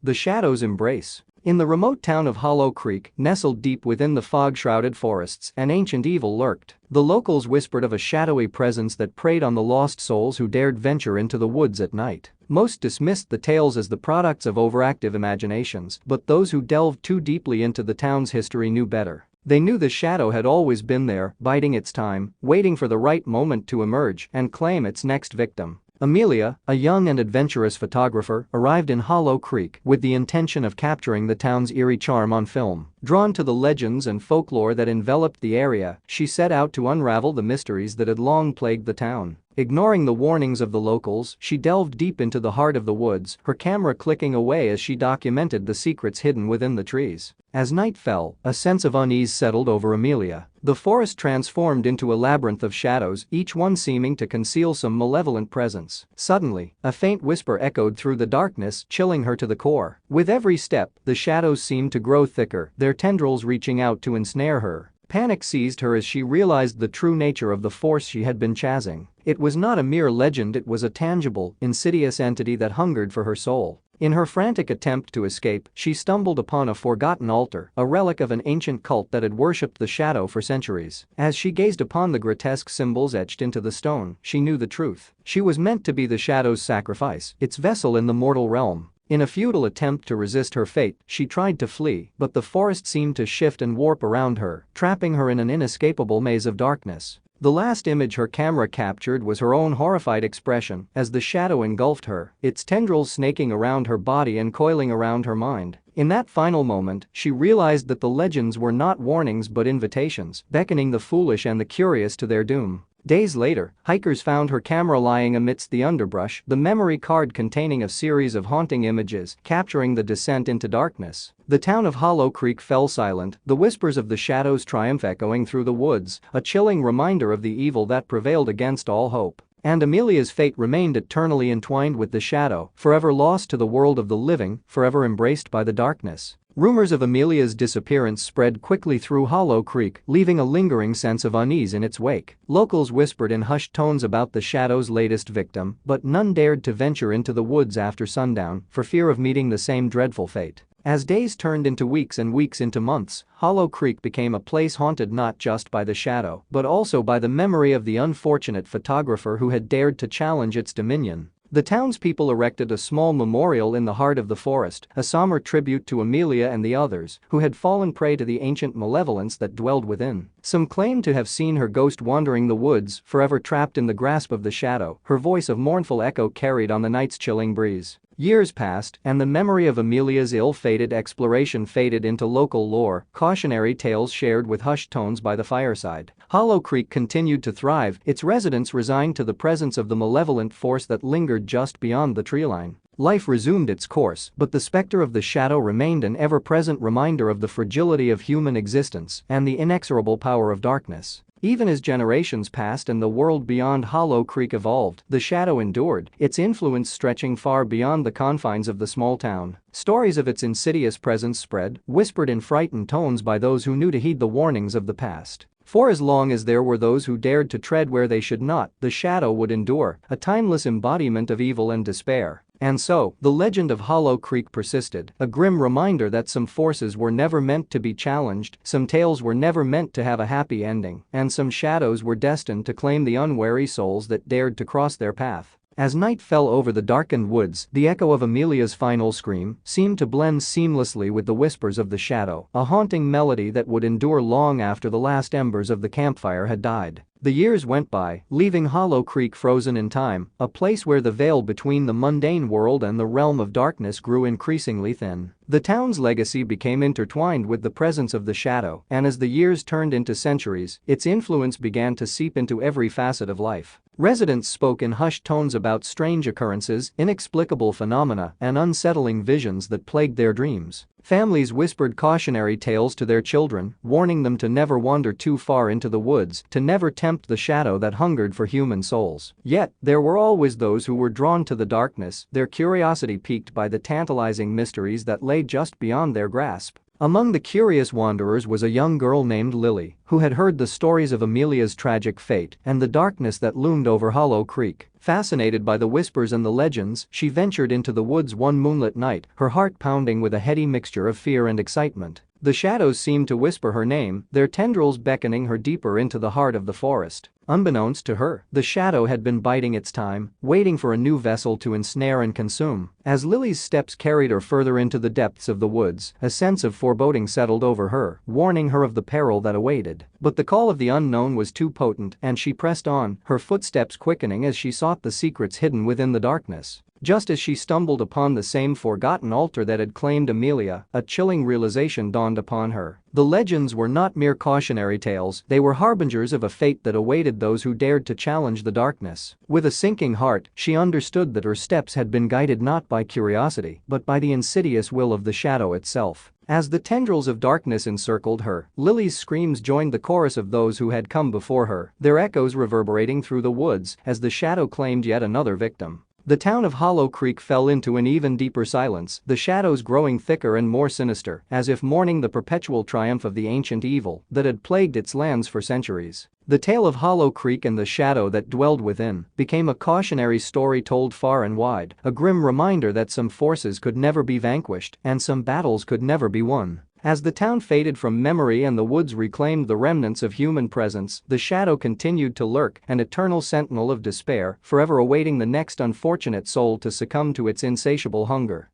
The Shadow's Embrace. In the remote town of Hollow Creek, nestled deep within the fog-shrouded forests, an ancient evil lurked. The locals whispered of a shadowy presence that preyed on the lost souls who dared venture into the woods at night. Most dismissed the tales as the products of overactive imaginations, but those who delved too deeply into the town's history knew better. They knew the shadow had always been there, biding its time, waiting for the right moment to emerge and claim its next victim. Amelia, a young and adventurous photographer, arrived in Hollow Creek with the intention of capturing the town's eerie charm on film. Drawn to the legends and folklore that enveloped the area, she set out to unravel the mysteries that had long plagued the town. Ignoring the warnings of the locals, she delved deep into the heart of the woods, her camera clicking away as she documented the secrets hidden within the trees. As night fell, a sense of unease settled over Amelia. The forest transformed into a labyrinth of shadows, each one seeming to conceal some malevolent presence. Suddenly, a faint whisper echoed through the darkness, chilling her to the core. With every step, the shadows seemed to grow thicker, their tendrils reaching out to ensnare her. Panic seized her as she realized the true nature of the force she had been chasing. It was not a mere legend, it was a tangible, insidious entity that hungered for her soul. In her frantic attempt to escape, she stumbled upon a forgotten altar, a relic of an ancient cult that had worshipped the shadow for centuries. As she gazed upon the grotesque symbols etched into the stone, she knew the truth. She was meant to be the shadow's sacrifice, its vessel in the mortal realm. In a futile attempt to resist her fate, she tried to flee, but the forest seemed to shift and warp around her, trapping her in an inescapable maze of darkness. The last image her camera captured was her own horrified expression as the shadow engulfed her, its tendrils snaking around her body and coiling around her mind. In that final moment, she realized that the legends were not warnings but invitations, beckoning the foolish and the curious to their doom. Days later, hikers found her camera lying amidst the underbrush, the memory card containing a series of haunting images, capturing the descent into darkness. The town of Hollow Creek fell silent, the whispers of the shadow's triumph echoing through the woods, a chilling reminder of the evil that prevailed against all hope. And Amelia's fate remained eternally entwined with the shadow, forever lost to the world of the living, forever embraced by the darkness. Rumors of Amelia's disappearance spread quickly through Hollow Creek, leaving a lingering sense of unease in its wake. Locals whispered in hushed tones about the shadow's latest victim, but none dared to venture into the woods after sundown for fear of meeting the same dreadful fate. As days turned into weeks and weeks into months, Hollow Creek became a place haunted not just by the shadow, but also by the memory of the unfortunate photographer who had dared to challenge its dominion. The townspeople erected a small memorial in the heart of the forest, a somber tribute to Amelia and the others who had fallen prey to the ancient malevolence that dwelled within. Some claimed to have seen her ghost wandering the woods, forever trapped in the grasp of the shadow, her voice of mournful echo carried on the night's chilling breeze. Years passed, and the memory of Amelia's ill-fated exploration faded into local lore, cautionary tales shared with hushed tones by the fireside. Hollow Creek continued to thrive, its residents resigned to the presence of the malevolent force that lingered just beyond the treeline. Life resumed its course, but the specter of the shadow remained an ever-present reminder of the fragility of human existence and the inexorable power of darkness. Even as generations passed and the world beyond Hollow Creek evolved, the shadow endured, its influence stretching far beyond the confines of the small town. Stories of its insidious presence spread, whispered in frightened tones by those who knew to heed the warnings of the past. For as long as there were those who dared to tread where they should not, the shadow would endure, a timeless embodiment of evil and despair. And so, the legend of Hollow Creek persisted, a grim reminder that some forces were never meant to be challenged, some tales were never meant to have a happy ending, and some shadows were destined to claim the unwary souls that dared to cross their path. As night fell over the darkened woods, the echo of Amelia's final scream seemed to blend seamlessly with the whispers of the shadow, a haunting melody that would endure long after the last embers of the campfire had died. The years went by, leaving Hollow Creek frozen in time, a place where the veil between the mundane world and the realm of darkness grew increasingly thin. The town's legacy became intertwined with the presence of the shadow, and as the years turned into centuries, its influence began to seep into every facet of life. Residents spoke in hushed tones about strange occurrences, inexplicable phenomena, and unsettling visions that plagued their dreams. Families whispered cautionary tales to their children, warning them to never wander too far into the woods, to never tempt the shadow that hungered for human souls. Yet, there were always those who were drawn to the darkness, their curiosity piqued by the tantalizing mysteries that lay just beyond their grasp. Among the curious wanderers was a young girl named Lily, who had heard the stories of Amelia's tragic fate and the darkness that loomed over Hollow Creek. Fascinated by the whispers and the legends, she ventured into the woods one moonlit night, her heart pounding with a heady mixture of fear and excitement. The shadows seemed to whisper her name, their tendrils beckoning her deeper into the heart of the forest. Unbeknownst to her, the shadow had been biding its time, waiting for a new vessel to ensnare and consume. As Lily's steps carried her further into the depths of the woods, a sense of foreboding settled over her, warning her of the peril that awaited. But the call of the unknown was too potent, and she pressed on, her footsteps quickening as she sought the secrets hidden within the darkness. Just as she stumbled upon the same forgotten altar that had claimed Amelia, a chilling realization dawned upon her. The legends were not mere cautionary tales, they were harbingers of a fate that awaited those who dared to challenge the darkness. With a sinking heart, she understood that her steps had been guided not by curiosity, but by the insidious will of the shadow itself. As the tendrils of darkness encircled her, Lily's screams joined the chorus of those who had come before her, their echoes reverberating through the woods as the shadow claimed yet another victim. The town of Hollow Creek fell into an even deeper silence, the shadows growing thicker and more sinister, as if mourning the perpetual triumph of the ancient evil that had plagued its lands for centuries. The tale of Hollow Creek and the shadow that dwelled within became a cautionary story told far and wide, a grim reminder that some forces could never be vanquished and some battles could never be won. As the town faded from memory and the woods reclaimed the remnants of human presence, the shadow continued to lurk, an eternal sentinel of despair, forever awaiting the next unfortunate soul to succumb to its insatiable hunger.